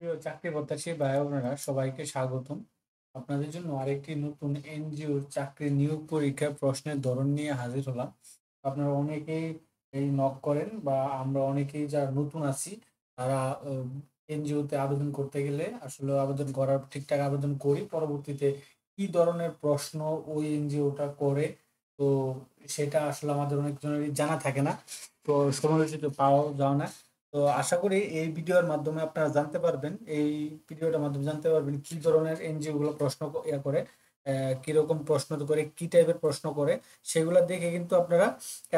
প্রিয় চাকরি প্রত্যাশী ভাই বোনেরা সবাইকে স্বাগতম। আপনাদের জন্য আরেকটি নতুন এনজিওর চাকরি নিয়োগ পরীক্ষার প্রশ্নের ধরন নিয়ে হাজির হলাম। আপনারা অনেকেই এই নক করেন বা আমরা অনেকেই যারা নতুন আছি তারা এনজিওতে আবেদন করতে গেলে আসলে আবেদন করার ঠিকঠাক আবেদন করি, পরবর্তীতে কি ধরনের প্রশ্ন ওই এনজিওটা করে, তো সেটা আসলে আমাদের অনেকজনেরই জানা থাকে না, তো সমালোচিত পাওয়া যায় না। তো আশা করি এই ভিডিওর মাধ্যমে আপনারা জানতে পারবেন, এই ভিডিওটার মাধ্যমে জানতে পারবেন কি ধরনের এনজিও গুলো প্রশ্ন করে, কিরকম প্রশ্ন করে, কি টাইপের প্রশ্ন করে, সেগুলো দেখে কিন্তু আপনারা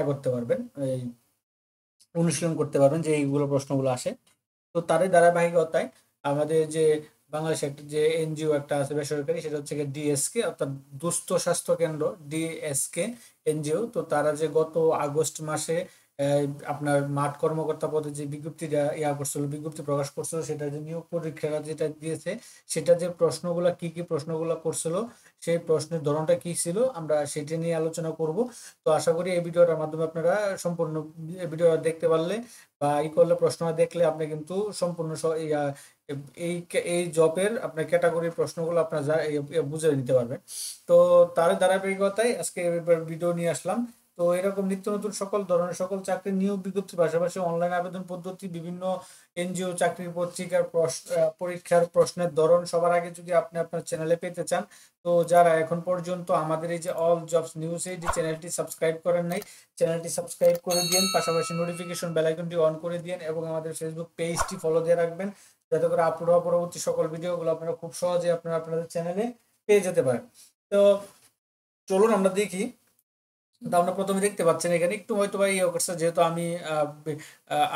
করতে পারবেন, এই অনুশীলন করতে পারবেন যে এইগুলো প্রশ্নগুলো আসে। তো তারই ধারাবাহিকতায় আমাদের যে বাংলাদেশে একটা যে এনজিও একটা আছে বেসরকারি, সেটা হচ্ছে ডিএসকে, অর্থাৎ দুস্থ স্বাস্থ্য কেন্দ্র, ডিএসকে এনজিও। তো তারা যে গত আগস্ট মাসে আপনার মাঠ কর্মকর্তা পদে যে বিজ্ঞপ্তিটা করছিল, বিজ্ঞপ্তি প্রকাশ করছিল, সেটা যে নিয়োগ পরীক্ষা যেটা দিয়েছে, সেটা যে প্রশ্নগুলা কি কি প্রশ্নগুলা করছিল, সেই প্রশ্নের ধরনটা কি ছিল, আমরা সেটা নিয়ে আলোচনা করব। তো আশা করি এই ভিডিওটার মাধ্যমে আপনারা সম্পূর্ণ ভিডিও দেখতে পারলে বা করলে, প্রশ্ন দেখলে আপনি কিন্তু সম্পূর্ণ এই এই জবের আপনার ক্যাটাগরির প্রশ্নগুলো আপনার বুঝে নিতে পারবেন। তো তার ধারাবাহিকতায় আজকে এবার ভিডিও নিয়ে আসলাম। তো এরকম নিত্য নতুন সকল ধরনের সকল চাকরির নিয়োগ বিজ্ঞপ্তির পাশাপাশি অনলাইন আবেদন পদ্ধতি, বিভিন্ন এনজিও চাকরির পত্রিকার পরীক্ষার প্রশ্নের ধরন সবার আগে যদি আপনি আপনার চ্যানেলে পেতে চান, তো যারা এখন পর্যন্ত আমাদের এই যে অল জবস নিউজ এই যে চ্যানেলটি সাবস্ক্রাইব করেন নাই, চ্যানেলটি সাবস্ক্রাইব করে দিন, পাশাপাশি নোটিফিকেশন বেল আইকনটি অন করে দিন এবং আমাদের ফেসবুক পেজটি ফলো দিয়ে রাখবেন, যাতে করে আপলোড হওয়া পরবর্তী সকল ভিডিওগুলো আপনারা খুব সহজে আপনারা আপনাদের চ্যানেলে পেয়ে যেতে পারেন। তো চলুন আমরা দেখি। তো আমরা প্রথমে দেখতে পাচ্ছেন এখানে একটু হয়তো বা ইয়ে করছে, যেহেতু আমি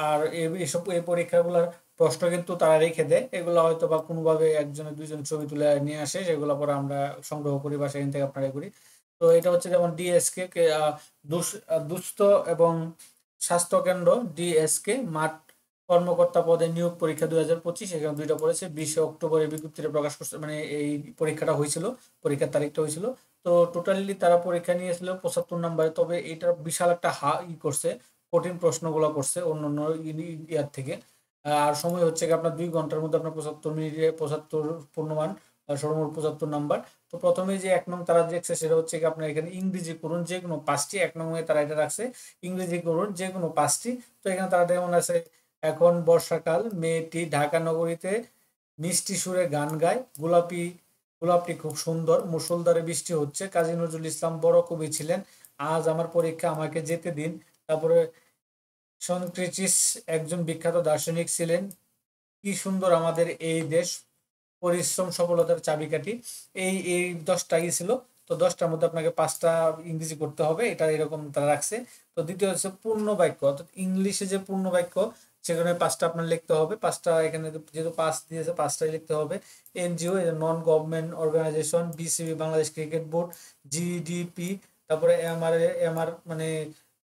আর এইসব এই পরীক্ষাগুলোর প্রশ্ন কিন্তু তারা রেখে দেয়, এগুলো হয়তো বা কোনোভাবে একজনের দুইজন ছবি তুলে নিয়ে আসে, সেগুলো পরে আমরা সংগ্রহ করি বা সেখান থেকে আপনারা করি। তো এটা হচ্ছে যেমন ডিএসকে দুস্থ এবং স্বাস্থ্য কেন্দ্র, ডিএসকে মাঠ কর্মকর্তা পদে নিয়োগ পরীক্ষা 2025, এখানে দুইটা পড়েছে। 20 অক্টোবরে বিজ্ঞপ্তিটা প্রকাশ করছে, মানে এই পরীক্ষাটা হয়েছিল, পরীক্ষার তারিখটা হয়েছিল। তো টোটালি তারা পরীক্ষা নিয়েছিল 75 নম্বরে, তবে এটা বিশাল একটা করছে, কঠিন প্রশ্নগুলো করছে অন্য অন্য ইয়ার থেকে। আর সময় হচ্ছে কি আপনার 2 ঘন্টার মধ্যে আপনার 75 মিনিটে 75 পূর্ণমান সর্বমোট 75 নাম্বার। তো প্রথমে যে 1 নং তারা দেখছে সেটা হচ্ছে কি আপনার এখানে ইংরেজি করুন যে কোনো 5টি, 1 নং তারা এটা রাখছে ইংরেজি করুন যে কোনো 5টি। তো এখানে তারা যেমন আছে, এখন বর্ষাকাল, মেয়েটি ঢাকা নগরীতে মিষ্টি সুরে গান গায়, গোলাপি গোলাপটি খুব সুন্দর, মুষলধারে বৃষ্টি হচ্ছে, কাজী নজরুল ইসলাম বড় কবি ছিলেন, আজ আমার পরীক্ষা আমাকে যেতে দিন। তারপরে সক্রেটিস একজন বিখ্যাত দার্শনিক ছিলেন, কি সুন্দর আমাদের এই দেশ, পরিশ্রম সফলতার চাবিকাঠি। এই 10টাই ছিল। তো 10টার মধ্যে আপনাকে 5টা ইংরেজি করতে হবে, এটা এরকম তারা রাখছে। তো দ্বিতীয় হচ্ছে পূর্ণ বাক্য, অর্থাৎ ইংলিশে যে পূর্ণ বাক্য, সেখানে 5টা আপনার লিখতে হবে। 5টা এখানে যেহেতু 5 দিয়েছে 5টাই লিখতে হবে। NGO, non government organisation, BCB Bangladesh cricket board, GDP, তারপরে এমআর মানে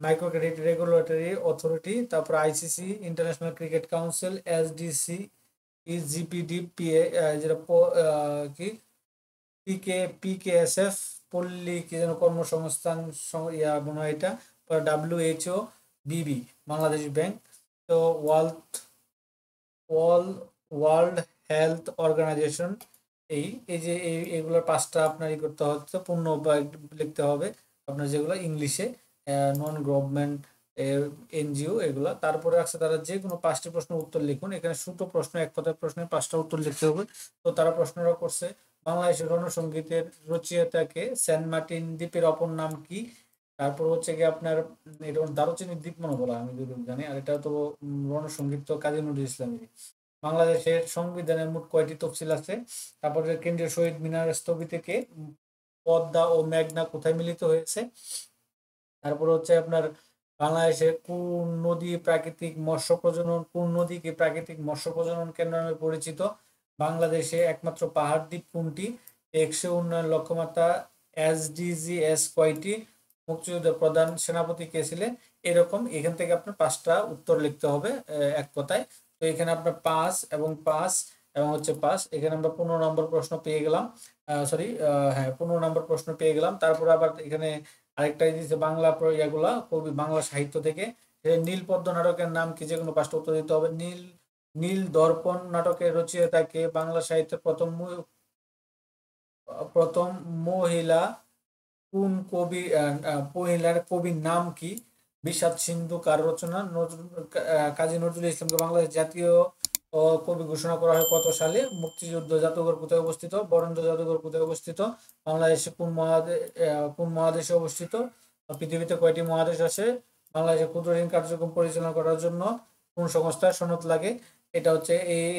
মাইক্রো ক্রেডিট রেগুলেটরি অথরিটি, তারপর ICC international cricket council, SDC, GPDPA, যেটা কি পিকেএসএফ, পল্লী কি যেন কর্মসংস্থান মনে হয় এটা, ডাব্লিউএইচও, বিবি, বাংলাদেশ ব্যাংক, তো ওয়ার্ল্ড ওয়ার্ল্ড হেলথ অর্গানাইজেশন। এই এই যে এগুলোর 5টা আপনার করতে হচ্ছে, পূর্ণ লিখতে হবে আপনার, যেগুলো ইংলিশে, নন গভর্নমেন্ট এনজিও এগুলা। তারপরে আছে তারা যে কোনো 5টি প্রশ্নের উত্তর লিখুন, এখানে ছোট প্রশ্ন, এক কথায় প্রশ্নের 5টা উত্তর লিখতে হবে। তো তারা প্রশ্নটা করছে, বাংলাদেশের রণসঙ্গীতের রচয়িতাকে, সেন্ট মার্টিন দ্বীপের অপর নাম কি? তারপর হচ্ছে কি আপনার এটা দারুচিনির দ্বীপ মনে বলা, আমি যদি জানি, আর এটা তো রণসঙ্গীত তো কাজী নজরুল ইসলামের। বাংলাদেশের সংবিধানের মোট কয়টি তফসিল আছে? তারপরে কেন্দ্রীয় শহীদ মিনার স্থপতিকে, পদ্মা ও মেঘনা কোথায় মিলিত হয়েছে? তারপর হচ্ছে আপনার বাংলাদেশের কোন নদীকে প্রাকৃতিক মৎস্য প্রজনন কেন্দ্র নামে পরিচিত? বাংলাদেশে একমাত্র পাহাড় দ্বীপ কোনটি? টেকসই উন্নয়ন লক্ষ্যমাত্রা এসডিজিএস কয়টি? মুক্তিযুদ্ধের প্রধান সেনাপতি কে ছিলেন? এরকম এখান থেকে আপনার 5টা উত্তর লিখতে হবে এক কথায়। তো এখানে আপনার 5 এবং 5 এবং হচ্ছে 5, এখানে আমরা 15 নম্বর প্রশ্ন পেয়ে গেলাম। সরি, হ্যাঁ, 15 নম্বর প্রশ্ন পেয়ে গেলাম। তারপর আবার এখানে আরেকটা দিয়েছে বাংলা ইয়াগুলা কবি বাংলা সাহিত্য থেকে, নীলপদ্ম নাটকের নাম কি? যে কোনো 5টা উত্তর দিতে হবে। নীল দর্পণ নাটকের রচয়িতা কে? বাংলা সাহিত্যের প্রথম মহিলা কোন কবি? মহিলার কবির নাম কি? বিষাদ সিন্ধু কার রচনা? কাজী নজরুল ইসলামকে বাংলাদেশ জাতীয় কবি ঘোষণা করা হয় কত সালে? মুক্তিযুদ্ধ জাদুঘর কোথায় অবস্থিত? বরেন্দ্র জাদুঘর কোথায় অবস্থিত? বাংলাদেশে কোন মহাদেশে অবস্থিত? পৃথিবীতে কয়টি মহাদেশ আছে? বাংলাদেশে ক্ষুদ্র ঋণ কার্যক্রম পরিচালনা করার জন্য কোন সংস্থার সনদ লাগে? এটা হচ্ছে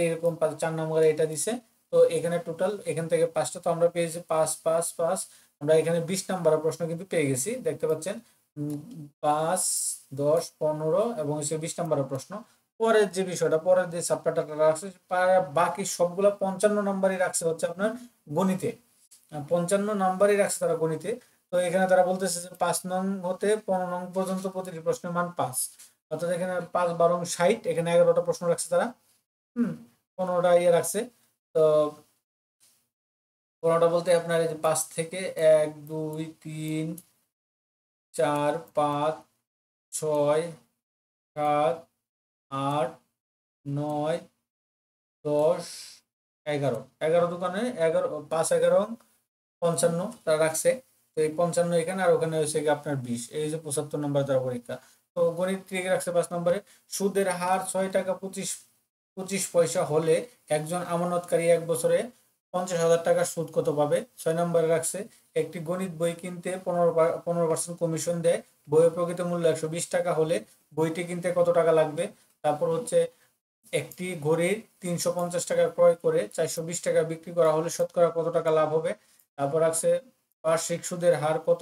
এরকম 4 নম্বরে এটা দিছে। তো এখানে টোটাল এখান থেকে 5টা, তো আমরা পেয়েছি 5 5 5। আমরা এখানে 20 নাম্বারের প্রশ্ন কিন্তু পেয়ে গেছি, দেখতে পাচ্ছেন। 5 10 15 এবং 20 নাম্বারের প্রশ্ন। পরের যে বিষয়টা, পরের যে চ্যাপ্টারটা রাখছে, বাকি সবগুলো 55 নাম্বারই রাখছে হচ্ছে আপনার গণিতে। 55 নাম্বারই রাখছে তারা গণিতে। তো এখানে তারা বলতেছে যে 5 নং হতে 15 নং পর্যন্ত প্রতিটি প্রশ্নের মান 5, অর্থাৎ এখানে 5 12 60, এখানে 11টা প্রশ্ন রাখছে তারা। 15টা ইয়ে রাখছে। তো 15টা বলতে আপনার এই যে 5 থেকে 1 2 3 4 5 6 7 8 9 10 11, 11 দোকানে 11 5 11 55 তারা রাখছে। তো এই 55 এখানে, আর ওখানে হয়েছে কি আপনার 20, এই যে 75 নম্বর তার পরীক্ষা। তো গণিত থেকে রাখছে 5 নম্বরে। সুদের হার 6 টাকা 25 পয়সা হলে একজন আমানতকারী 1 বছরে 50,000 টাকা সুদ কত পাবে? 6 নম্বরে রাখছে একটি গণিত বই কিনতে 15% কমিশন দেয়, বইয়ের প্রকৃত মূল্য 120 টাকা হলে বইটি কিনতে কত টাকা লাগবে? তারপর হচ্ছে একটি ঘড়ির 350 টাকা ক্রয় করে 420 টাকা বিক্রি করা হলে শতকরা কত টাকা লাভ হবে? তারপর আছে বার্ষিক সুদের হার কত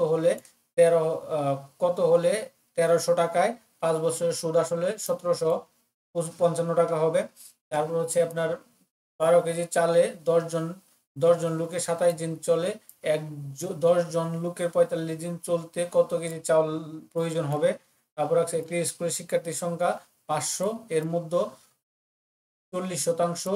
হলে 1300 টাকায় 5 বছরের সুদ আসলে 1755 টাকা হবে। তারপর হচ্ছে আপনার 12 কেজি চালে 10 জন লোকের 27 দিন চলে, 10 জন লোকের 45 দিন চলতে কত কেজি চাউল প্রয়োজন হবে? তারপর আছে একটি স্কুলের শিক্ষার্থীর সংখ্যা 500, এর মধ্যে 40%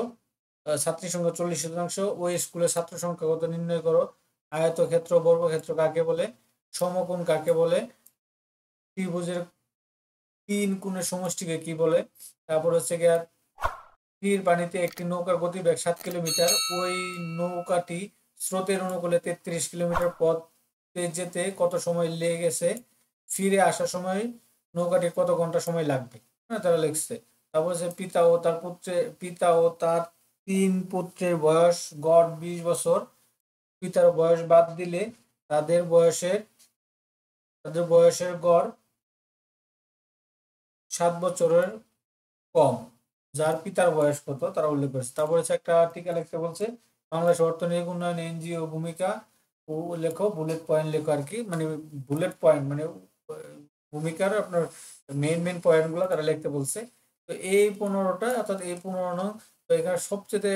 ছাত্রীর সংখ্যা 40%, ওই স্কুলের ছাত্র সংখ্যা কত নির্ণয় করো? আয়তক্ষেত্র বর্গক্ষেত্র কাকে বলে? সমকোণ কাকে বলে? ত্রিভুজের 3 কোণের সমষ্টিকে কি বলে? তারপর হচ্ছে গিয়ে স্থির পানিতে একটি নৌকার গতিবেগ 7 কিলোমিটার, ওই নৌকাটি স্রোতের অনুকূলে 33 কিলোমিটার পথ যেতে কত সময় লেগেছে? ফিরে আসার সময় নৌকাটির কত ঘন্টা সময় লাগবে? হ্যাঁ, তারা লিখছে। তারপর হচ্ছে পিতা ও তার 3 পুত্রের বয়স গড় 20 বছর, পিতার বয়স বাদ দিলে তাদের বয়সের গড় 7 বছরের কম, যার পিতার বয়স কত তারা উল্লেখ করেছে। তারপর হচ্ছে একটা টিকা লিখতে বলছে, বাংলাদেশ অর্থনৈতিক উন্নয়ন এনজিও ভূমিকা ও লেখো, বুলেট পয়েন্ট লেখো আর কি, মানে বুলেট পয়েন্ট মানে ভূমিকার আপনার মেইন পয়েন্ট গুলো তারা লিখতে বলছে। তো এই 15টা, অর্থাৎ এই 15 নং। তো এখানে সবচেয়ে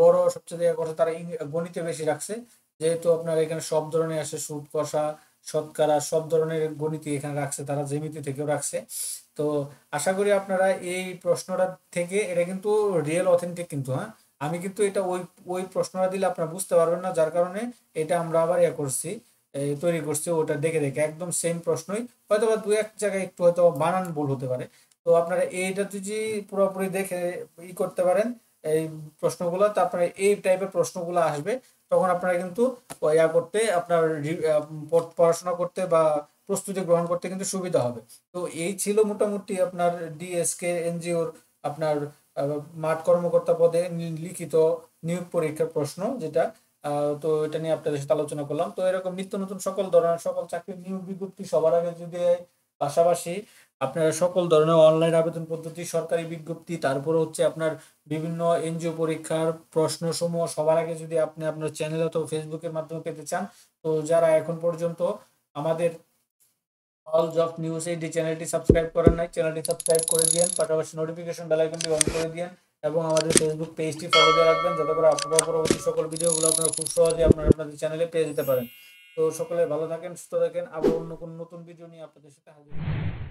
বড়, সবচেয়ে কথা তারা গণিতে বেশি রাখছে, যেহেতু আপনার এখানে সব ধরনের আসে, সুদ কষা শতকরা সব ধরনের গণিতই এখানে রাখছে তারা, জ্যামিতি থেকেও রাখছে। তো আশা করি আপনারা এই প্রশ্নটা থেকে, এটা কিন্তু রিয়েল অথেন্টিক কিন্তু, হ্যাঁ, আমি কিন্তু এটা ওই ওই প্রশ্নটা দিলে আপনারা বুঝতে পারবেন না, যার কারণে এটা আমরা আবার করছি, তৈরি করছি ওটা দেখে দেখে, একদম সেম প্রশ্নই, হয়তো বা দু এক জায়গায় একটু হয়তো বানান ভুল হতে পারে। তো আপনারা এইটা যদি পুরোপুরি দেখে করতে পারেন এই প্রশ্নগুলো, তো আপনারা এই টাইপের প্রশ্নগুলো আসবে, তখন আপনারা কিন্তু করতে, আপনার পড়াশোনা করতে বা প্রস্তুতি গ্রহণ করতে কিন্তু সুবিধা হবে। তো এই ছিল মোটামুটি আপনার ডিএসকে এনজিওর আপনার মাঠ কর্মকর্তা পদে লিখিত নিয়োগ পরীক্ষার প্রশ্ন, যেটা তো এটা নিয়ে আপনাদের সাথে আলোচনা করলাম। তো এরকম নিত্য নতুন সকল ধরনের সকল চাকরির নিয়োগ বিজ্ঞপ্তি সবার আগে যদি পাশাপাশি আপনারা সকল ধরনের অনলাইন আবেদন পদ্ধতি, সরকারি বিজ্ঞপ্তি, তারপরে হচ্ছে আপনার বিভিন্ন এনজিও পরীক্ষার প্রশ্ন সমূহ সবার আগে যদি আপনি আপনার চ্যানেল অথবা ফেসবুকের মাধ্যমে পেতে চান, তো যারা এখন পর্যন্ত আমাদের অল জব নিউজ এই চ্যানেলটি সাবস্ক্রাইব করেন নাই, চ্যানেলটি সাবস্ক্রাইব করে দিয়েন, পাশাপাশি নোটিফিকেশন বেল আইকনটি অন করে দিয়েন এবং আমাদের ফেসবুক পেজটি ফলো দিয়ে রাখবেন, যাতে করে আপনারা পরবর্তী সকল ভিডিওগুলো আপনারা খুব সহজে আপনাদের চ্যানেলে পেয়ে যেতে পারেন। তো সকলে ভালো থাকেন, সুস্থ থাকেন, আবার অন্য কোনো নতুন ভিডিও নিয়ে আপনাদের সাথে হাজির হব।